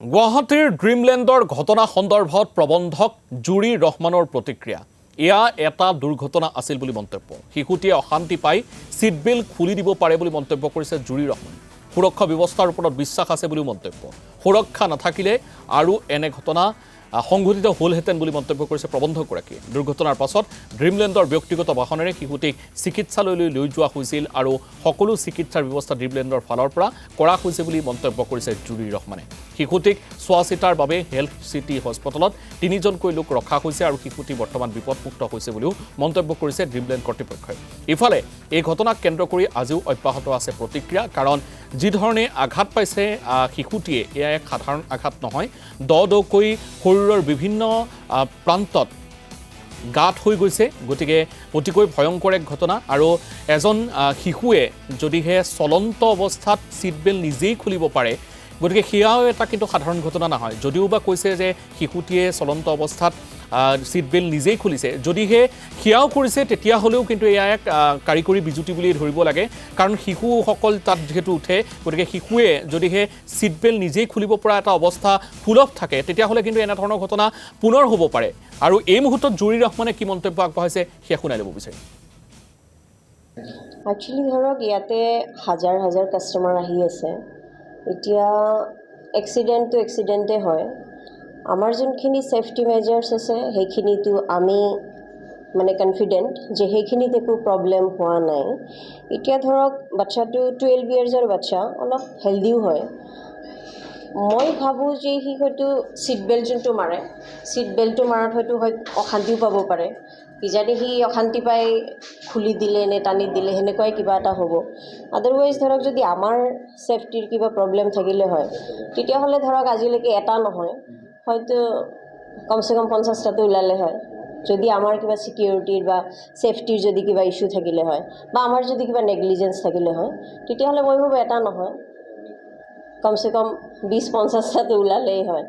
গুৱাহাটীৰ ড্ৰিমলেণ্ডৰ ঘটনা সন্দৰ্ভত প্ৰবন্ধক জুৰি ৰহমানৰ প্ৰতিক্ৰিয়া এয়া এটা দুৰ্ঘটনা আছিল বুলি মন্তব্য শিশুটিয়ে অশান্তি পাই সিট বেল্ট খুলি দিব পাৰে বুলি মন্তব্য কৰিছে জুৰি ৰহমান সুৰক্ষা ব্যৱস্থাৰ ওপৰত বিশ্বাস আছে বুলি মন্তব্য সুৰক্ষা নাথাকিলে আৰু এনে ঘটনা সংঘটিত হলহেতেন বুলি মন্তব্য কৰিছে প্ৰবন্ধকগৰাকী দুৰ্ঘটনাৰ পাছত ড্ৰিমলেণ্ডৰ ব্যক্তিগত বাহনেৰে শিশুটিক চিকিৎসালয়লৈ লৈ যোৱা হৈছিল আৰু সকলো চিকিৎসাৰ ব্যৱস্থা ড্ৰিমলেণ্ডৰ ফালৰ পৰা কৰা হৈছে বুলি মন্তব্য কৰিছে জুৰি ৰহমানে শিশুটিক চোৱাচিতাৰ বাবে হেলথ সিটি হস্পিটেলত তিনিজনকৈ লোক ৰখা হৈছে আৰু শিশুটি বৰ্তমান বিপদমুক্ত হৈছে বুলিও মন্তব্য কৰিছে ড্ৰিমলেণ্ড কৰ্তৃপক্ষই ইফালে এই ঘটনাক কেন্দ্ৰ কৰি আজিও অব্যাহত আছে প্ৰতিক্ৰিয়া কাৰণ যি ধৰণে আঘাত পাইছে শিশুটিয়ে এয়া এক সাধাৰণ আঘাত নহয় দকৈ শৰীৰৰ বিভিন্ন প্ৰান্তত গাত হৈ গৈছে গতিকে অতিকৈ ভয়ংকৰ এক ঘটনা আৰু এজন শিশুৱে যদিহে চলন্ত অৱস্থাত সিট বেল্ট নিজেই খুলিব পাৰে গতিকে সেয়াও এটা কিন্তু সাধাৰণ ঘটনা নহয় যদিও বা কৈছে যে শিশুটিয়ে চলন্ত অৱস্থাত সিট বেল্ট নিজেই খুলিছে যদিহে সেয়াও কৰিছে তেতিয়া হলেও কিন্তু এয়া এক কাৰিকৰী বিজুতি বুলি ধৰিব লাগে কাৰণ শিশুসকল তাত যেহেতু উঠে গতিকে শিশুৱে যদিহে সিট বেল্ট নিজেই খুলিব পৰা এটা অৱস্থা সুলভ থাকে তেতিয়াহ'লে কিন্তু এনে ধৰণৰ ঘটনা পুনৰ হ'ব পাৰে আৰু এই মুহূৰ্তত জুৰি ৰহমানে কি মন্তব্য আগবঢ়াইছে সেয়া শুনাই ল'ব বিচাৰিম একচুৱেলি ধৰক ইয়াতে হাজাৰ হাজাৰ কাষ্টমাৰ আহি আছে এতিয়া এক্সিডেণ্টে হয় আমাৰ যোনখিনি সেফটি মেজাৰ্স আছে সেইখিনিতো আমি মানে কনফিডেন্ট যে সেইখিনিত একো প্ৰবলেম হোৱা নাই এতিয়া ধৰক বাচ্চাটো 12 ইয়াৰ্ছৰ বাচ্চা অলপ হেলদিও হয় মই ভাবোঁ যে সি হয়তো সিট বেল্ট যোনটো মাৰে সিট বেল্টটো মাৰাত হয়তো অশান্তিও পাব পাৰে কিজানি সি অশান্তি পাই খুলি দিলে নে টানি দিলে সেনেকুৱাই কিবা এটা হ'ব আদাৰৱাইজ ধৰক যদি আমাৰ সেফটিৰ কিবা প্ৰবলেম থাকিলে হয় তেতিয়াহ'লে ধৰক আজিলৈকে এটা নহয় হয়তো কমসে কম 50টাটো ওলালে হয় যদি আমাৰ কিবা সিকিউৰিটিৰ বা সেফটিৰ যদি কিবা ইস্যু থাকিলে হয় বা আমাৰ যদি কিবা নেগলিজেন্স থাকিলে হয় তেতিয়াহ'লে মই ভাবোঁ এটা নহয় কমসে কম 20-50টাটো ওলালেই হয়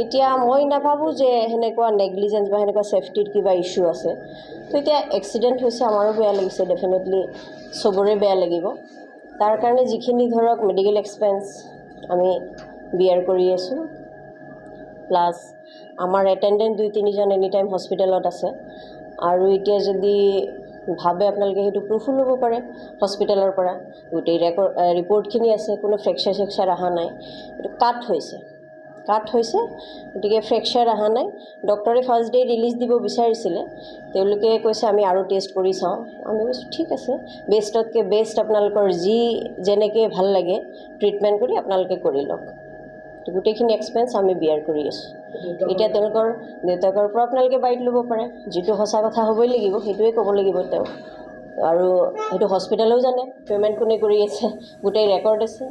এতিয়া মই নাভাবোঁ যে সেনেকুৱা নেগলিজেন্স বা সেনেকুৱা সেফটিৰ কিবা ইস্যু আছে তো এতিয়া এক্সিডেণ্ট হৈছে আমাৰো বেয়া লাগিছে ডেফিনেটলি চবৰে বেয়া লাগিব তাৰ কাৰণে যিখিনি ধৰক মেডিকেল এক্সপেন্স আমি বিয়াৰ কৰি আছোঁ প্লাছ আমাৰ এটেণ্ডেণ্ট 2-3জন এনি টাইম হস্পিটেলত আছে আৰু এতিয়া যদি ভাবে আপোনালোকে সেইটো প্ৰুফো ল'ব পাৰে হস্পিটেলৰ পৰা গোটেই ৰিপৰ্টখিনি আছে কোনো ফ্ৰেকচাৰ অহা নাই এইটো কাট হৈছে গতিকে ফ্ৰেকচাৰ অহা নাই ডক্টৰে ফাৰ্ষ্ট ডে ৰিলিজ দিব বিচাৰিছিলে তেওঁলোকে কৈছে আমি আৰু টেষ্ট কৰি চাওঁ আমি কৈছোঁ ঠিক আছে বেষ্টতকৈ বেষ্ট আপোনালোকৰ যি যেনেকৈ ভাল লাগে ট্ৰিটমেণ্ট কৰি আপোনালোকে কৰি লওক গোটেইখিনি এক্সপেন্স আমি বিয়াৰ কৰি আছোঁ এতিয়া তেওঁলোকৰ দেউতাকৰ পৰা আপোনালোকে বাইট ল'ব পাৰে যিটো সঁচা কথা হ'বই লাগিব সেইটোৱে ক'ব লাগিব তেওঁ আৰু সেইটো হস্পিটেলেও জানে পে'মেণ্ট কোনে কৰি আছে গোটেই ৰেকৰ্ড আছে